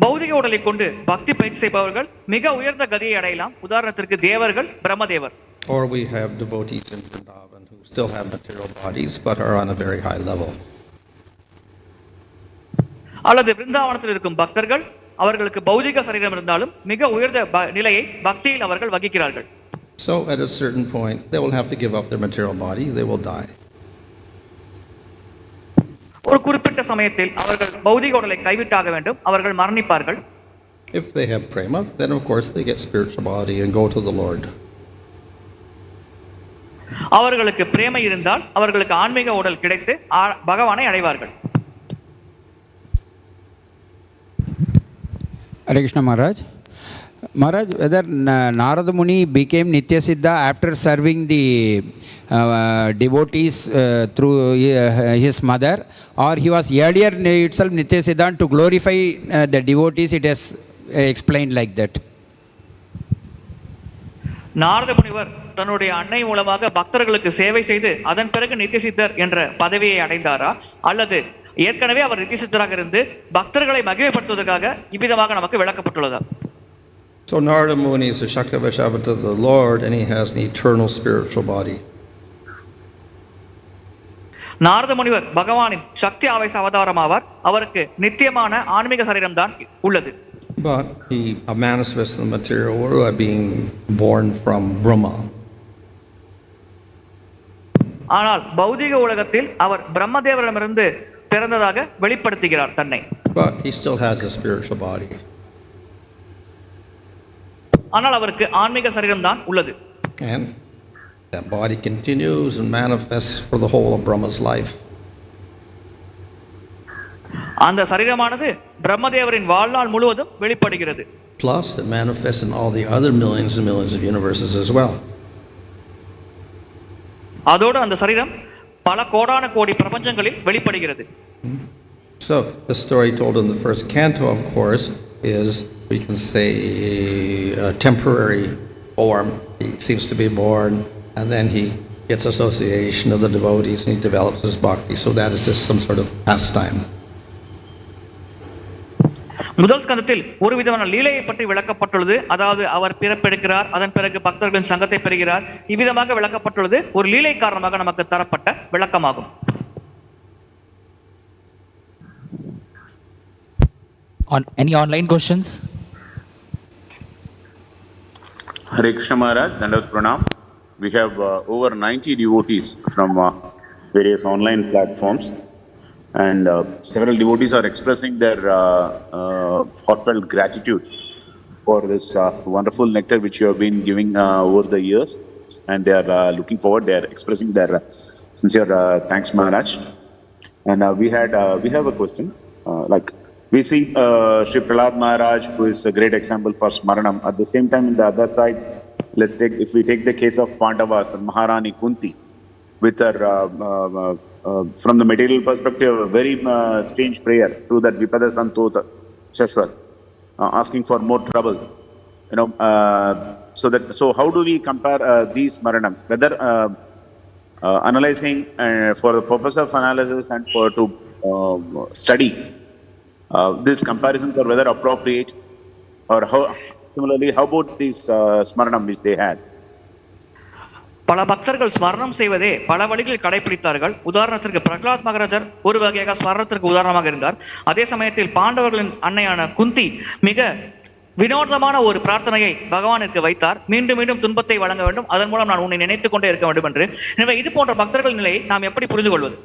பௌதிக உடலை கொண்டு பக்தி பயிற்சி செய்பவர்கள் மிக உயர்ந்த கதியை அடையலாம். உதாரணத்திற்கு தேவர்கள், பிரம்மதேவர். Or we have devotees in Vrindavan who still have material bodies but are on a very high level. அல்லது பிருந்தாவனத்தில் இருக்கும் பக்தர்கள், அவர்களுக்கு பௌதிக சரீரம் இருந்தாலும் மிக உயர்ந்த நிலையை பக்தியில் அவர்கள் வகிக்கிறார்கள். So at a certain point they will have to give up their material body, they will die. ஒரு குறிப்பிட்ட சமயத்தில் அவர்கள் பௌதிக உடலை கைவிட்டாக வேண்டும், அவர்கள் மரணிப்பார்கள். If they have prema, then of course they get spiritual body and go to the Lord. அவர்களுக்கு பிரேமை இருந்தால் அவர்களுக்கு ஆன்மீக உடல் கிடைத்து பகவானை அடைவார்கள். Hare Krishna Maharaj. Maharaj, whether Narada Muni became Nitya Siddha after serving the devotees through his mother, or he was earlier itself Nitya Siddha to glorify the devotees, it has explained like that. Narada முனிவர் தன்னுடைய அன்னை மூலமாக பக்தர்களுக்கு சேவை செய்து அதன் பிறகு நித்திய சித்தர் என்ற பதவியை அடைந்தாரா, அல்லது ஏற்கனவே அவர் நித்திய சித்தராக இருந்து பக்தர்களை மகிமைப்படுத்துவதற்காக இவ்விதமாக நமக்கு விளக்கப்பட்டுள்ளது. So Narada Muni is a Shaktivashavata of the Lord, and he has an eternal spiritual body. Narada முனிவர் பகவானின் சக்தி ஆவேச அவதாரம் ஆவார். அவருக்கு நித்தியமான ஆன்மீக சரீரம் தான் உள்ளது. But he manifests in the material world being born from Brahma. ஆனால் பௌதிக உலகத்தில் அவர் பிரம்மதேவரிடமிருந்து பிறந்ததாக வெளிப்படுத்துகிறார் தன்னை. But he still has a spiritual body. ஆனால் அவருக்கு ஆன்மீக சரீரம் தான் உள்ளது. And that body continues and manifests for the whole of Brahma's life. அந்த சரீரமானது பிரம்மதேவரின் வாழ்நாள் முழுவதும் வெளிப்படுகிறது. Plus it manifests in all the other millions and millions of universes as well. அதோடு அந்த சரீரம் பல கோடான கோடி பிரபஞ்சங்களில் வெளிப்படுகிறது. So the story told in the first canto, of course, is, we can say, a temporary form. He seems to be born, and then he gets association of the devotees, and he develops his bhakti. So that is just some sort of pastime. முதல் ஸ்கந்தத்தில் ஒரு விதமான லீலையை பற்றி விளக்கப்பட்டுள்ளது. அதாவது அவர் பிறப்பெடுக்கிறார், அதன் பிறகு பக்தர்களின் சங்கத்தை பெறுகிறார். இவ்விதமாக விளக்கப்பட்டுள்ளது ஒரு லீலை காரணமாக நமக்கு தரப்பட்ட விளக்கமாகும். Any online questions? Hare Krishna Maharaj, Dandavat Pranam. We have over 90 devotees from various online platforms, and several devotees are expressing their heartfelt gratitude for this wonderful nectar which you have been giving over the years, and they are looking forward. They are expressing their sincere thanks, Maharaj. And we have a question. Like we see Sri Prahlad Maharaj, who is a great example for Smaranam. At the same time, in the other side, if we take the case of Pandavas or Maharani Kunti, with her from the material perspective, a very strange prayer to that Vipada Santota Shashwat, asking for more troubles. So how do we compare these Maranams? Whether analyzing for the purpose of analysis and for to study, these comparisons are whether appropriate, or similarly, how about these Smaranam which they had? பல பக்தர்கள் ஸ்மரணம் செய்வதே பல வழிகளில் கடைபிடித்தார்கள். உதாரணத்திற்கு பிரகலாத் மகாராஜர் ஒரு வகையாக ஸ்மரணத்திற்கு உதாரணமாக இருந்தார். அதே சமயத்தில் பாண்டவர்களின் அன்னையான குந்தி மிக வினோதமான ஒரு பிரார்த்தனையை பகவானிற்கு வைத்தார். மீண்டும் மீண்டும் துன்பத்தை வழங்க வேண்டும், அதன் மூலம் நான் உன்னை நினைத்துக் கொண்டே இருக்க வேண்டும் என்று. எனவே இது போன்ற பக்தர்கள் நிலையை நாம் எப்படி புரிந்து கொள்வது?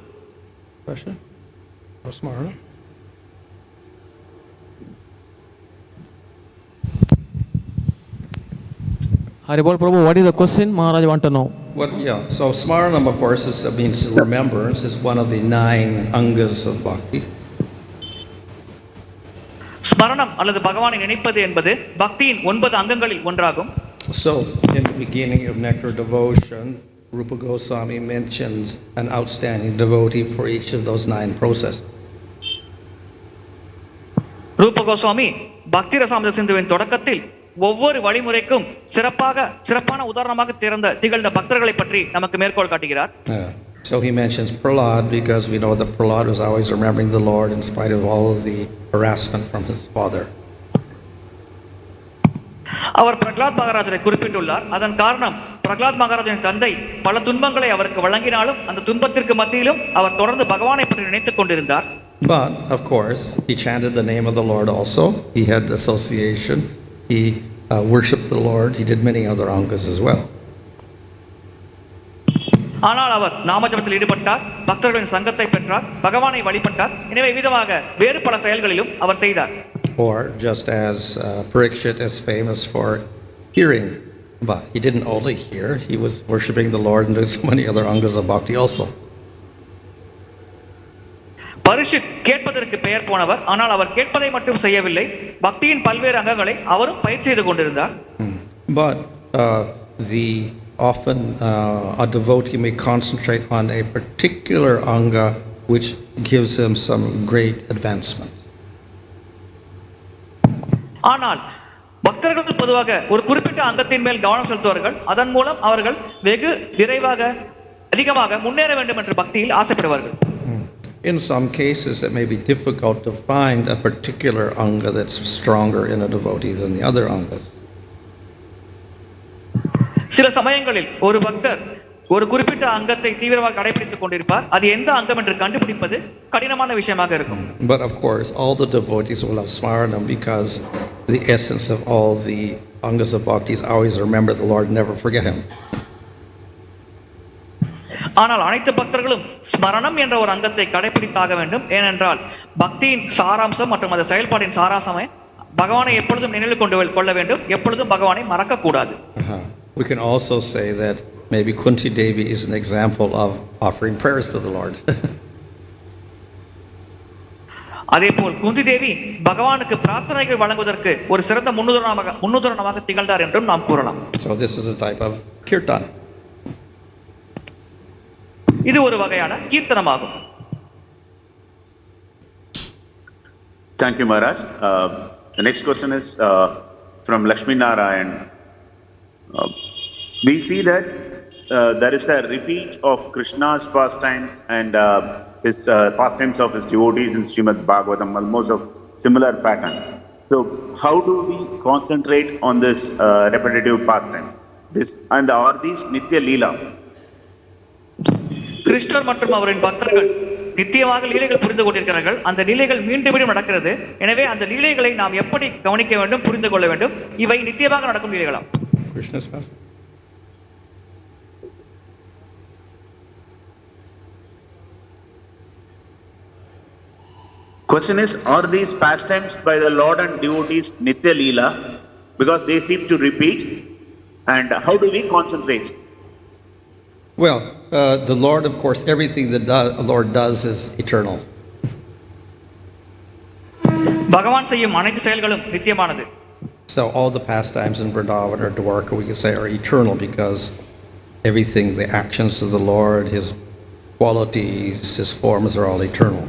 Haribol Prabhu, what is the question? Maharaj want to know. So Smaranam, of course, means remembrance. It's one of the 9 angas of bhakti. ஸ்மரணம் அல்லது பகவானை நினைப்பது என்பது பக்தியின் 9 அங்கங்களில் ஒன்றாகும். So in the beginning of Nectar Devotion, Rupa Goswami mentions an outstanding devotee for each of those 9 processes. ரூப கோஸ்வாமி பக்தி ரசாமிர்த சிந்துவின் தொடக்கத்தில் ஒவ்வொரு வழிமுறைக்கும் சிறப்பான உதாரணமாக திகழ்ந்த பக்தர்களை பற்றி நமக்கு மேற்கோள் காட்டுகிறார். So he mentions Prahlad because we know that Prahlad was always remembering the Lord in spite of all of the harassment from his father. அவர் பிரகலாத் மகாராஜரை குறிப்பிட்டுள்ளார். அதன் காரணம் பிரகலாத் மகாராஜின் தந்தை பல துன்பங்களை அவருக்கு வழங்கினாலும் அந்த துன்பத்திற்கு மத்தியிலும் அவர் தொடர்ந்து பகவானை பற்றி நினைத்துக் கொண்டிருந்தார். But of course he chanted the name of the Lord also. He had association. He worshipped the Lord. He did many other angas as well. ஆனால் அவர் நாமஜபத்தில் ஈடுபட்டார், பக்தர்களின் சங்கத்தை பெற்றார், பகவானை வழிபட்டார். எனவே விதமாக வேறு பல செயல்களிலும் அவர் செய்தார். Or just as Parikshit is famous for hearing, but he didn't only hear, he was worshipping the Lord and doing so many other angas of bhakti also. Parishad கேட்பதற்கு பெயர் போனவர், ஆனால் அவர் கேட்பதை மட்டும் செய்யவில்லை, பக்தியின் பல்வேறு அங்கங்களை அவரும் பயிற்சி செய்து கொண்டிருந்தார். But often a devotee may concentrate on a particular anga which gives him some great advancement. ஆனால் பக்தர்கள் பொதுவாக ஒரு குறிப்பிட்ட அங்கத்தின் மேல் கவனம் செலுத்துவார்கள். அதன் மூலம் அவர்கள் வெகு விரைவாக அதிகமாக முன்னேற வேண்டும் என்ற பக்தியில் ஆசைப்படுவார்கள். In some cases, it may be difficult to find a particular anga that's stronger in a devotee than the other angas. சில சமயங்களில் ஒரு பக்தர் ஒரு குறிப்பிட்ட அங்கத்தை தீவிரமாக கடைபிடித்துக் கொண்டிருப்பார். அது எந்த அங்கம் என்று கண்டுபிடிப்பது கடினமான விஷயமாக இருக்கும். But of course, all the devotees will have smaranam because the essence of all the angas of bhakti is always remember the Lord, never forget Him. ஆனால் அனைத்து பக்தர்களும் ஸ்மரணம் என்ற ஒரு அங்கத்தை கடைபிடித்தாக வேண்டும். ஏனென்றால் பக்தியின் சாராம்சம் மற்றும் அந்த செயல்பாட்டின் சாராம்சமே பகவானை எப்பொழுதும் நினைவில் கொள்ள வேண்டும், எப்பொழுதும் பகவானை மறக்க கூடாது. We can also say that maybe Kunti Devi is an example of offering prayers to the Lord. அதேபோல் குந்தி தேவி பகவானுக்கு பிரார்த்தனைகள் வழங்குவதற்கு ஒரு சிறந்த முன்னுதாரணமாக திகழ்ந்தார் என்றும் நாம் கூறலாம். So this is a type of kirtan. இது ஒரு வகையான கீர்த்தனமாகும். Thank you, Maharaj. The next question is from Lakshmi Narayan. We see that there is a repeat of Krishna's pastimes and his pastimes of his devotees in Srimad Bhagavatam, almost of similar pattern. So, how do we concentrate on this repetitive pastimes? And are these Nitya Leelas? கிருஷ்ணர் மற்றும் அவரின் பக்தர்கள் நித்தியமாக லீலைகள் புரிந்து கொண்டிருக்கிறார்கள். அந்த லீலைகள் மீண்டும் மீண்டும் நடக்கிறது. எனவே அந்த லீலைகளை நாம் எப்படி கவனிக்க வேண்டும், புரிந்து கொள்ள வேண்டும்? இவை நித்தியமாக நடக்கும் லீலைகளா? Question is, are these pastimes by the Lord and devotees Nitya Leela? Because they seem to repeat. And how do we concentrate? Well, the Lord, of course, everything that the Lord does is eternal. பகவான் செய்யும் அனைத்து செயல்களும் நித்தியமானது. So all the pastimes in Vrindavan or Dwarka, we can say, are eternal because everything, the actions of the Lord, His qualities, His forms are all eternal.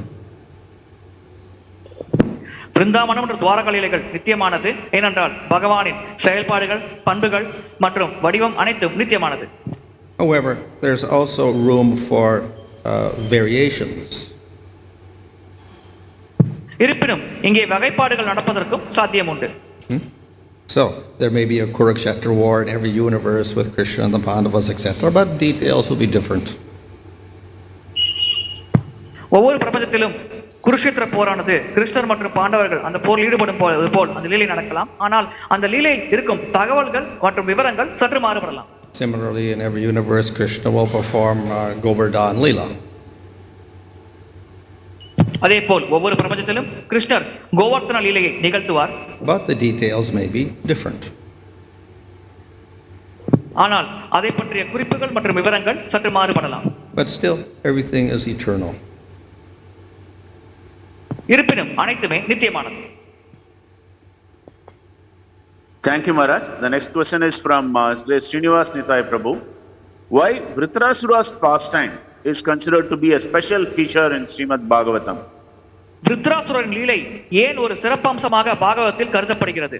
Brindavanam மற்றும் துவாரகா லீலைகள் நித்தியமானது. ஏனென்றால் பகவானின் செயல்பாடுகள், பண்புகள் மற்றும் வடிவம் அனைத்தும் நித்தியமானது. However, there's also room for variations. இருப்பினும் இங்கே வகைப்பாடுகள் நடப்பதற்கும் சாத்தியம் உண்டு. So, there may be a Kurukshetra war in every universe with Krishna and the Pandavas, etc., but details will be different. ஒவ்வொரு பிரபஞ்சத்திலும் குருஷேத்திர போரானது கிருஷ்ணர் மற்றும் பாண்டவர்கள் அந்த போரில் ஈடுபடும் போல் அந்த லீலை நடக்கலாம். ஆனால் அந்த லீலையில் இருக்கும் தகவல்கள் மற்றும் விவரங்கள் சற்று மாறுபடலாம். Similarly, in every universe, Krishna will perform Govardhan Leela. அதேபோல் ஒவ்வொரு பிரபஞ்சத்திலும் கிருஷ்ணர் கோவர்த்தன லீலையை நிகழ்த்துவார். But the details may be different. ஆனால் அதை பற்றிய குறிப்புகள் மற்றும் விவரங்கள் சற்று மாறுபடலாம். But still, everything is eternal. இருப்பினும் அனைத்துமே நித்தியமானது. Thank you, Maharaj. The next question is from Srinivas Nitai Prabhu. Why Vritrasura's pastime is considered to be a special feature in Srimad Bhagavatam? Vritrasura லீலை ஏன் ஒரு சிறப்பம்சமாக பாகவதத்தில் கருதப்படுகிறது?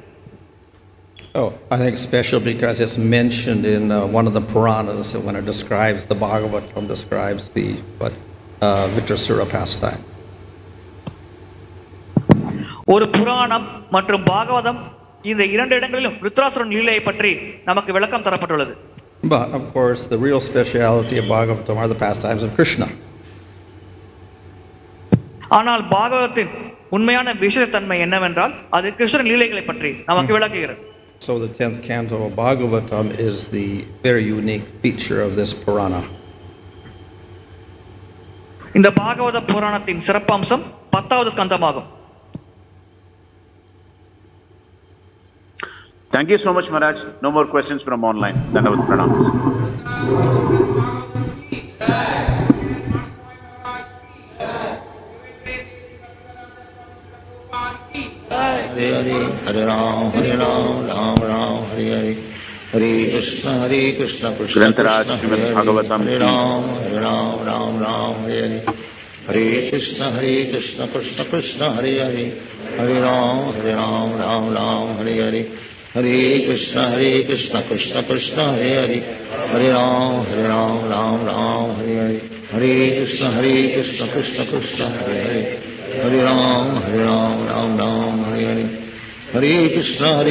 Oh, I think special because it's mentioned in one of the Puranas when it describes the Bhagavatam, describes the Vritrasura pastime. ஒரு புராணம் மற்றும் பாகவதம் இந்த இரண்டு இடங்களிலும் விருத்ராசுரன் லீலையை பற்றி நமக்கு விளக்கம் தரப்பட்டுள்ளது. But of course, the real speciality of Bhagavatam are the pastimes of Krishna. ஆனால் பாகவதத்தின் உண்மையான விசேஷத்தன்மை என்னவென்றால் அது கிருஷ்ணன் லீலைகளை பற்றி நமக்கு விளக்குகிறது. So the 10th canto of Bhagavatam is the very unique feature of this Purana. இந்த பாகவத புராணத்தின் சிறப்பம்சம் 10வது ஸ்கந்தமாகும். Thank you so much, Maharaj. No more questions from online. Dandavat pranams. Hare Ram, Ram Ram, Hare Hare. Hare Krishna, Krishna Grantaraj Srimad Bhagavatam. Hare Ram, Ram Ram, Hare Hare. Hare Krishna, Krishna Krishna, Hare Hare. Hare Ram, Ram Ram, Hare Hare. Hare Krishna, Krishna Krishna, Hare Hare. Hare Ram, Ram Ram, Hare Hare. Hare Krishna Krishna Krishna Hare Hare, Hare Ram Ram Ram Hare Hare, Hare Krishna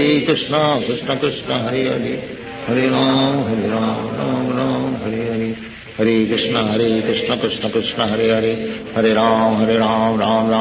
Krishna Krishna Hare Hare, Hare Ram Ram Ram Hare Hare, Hare Krishna Krishna Krishna Hare Hare, Hare Ram Ram Ram.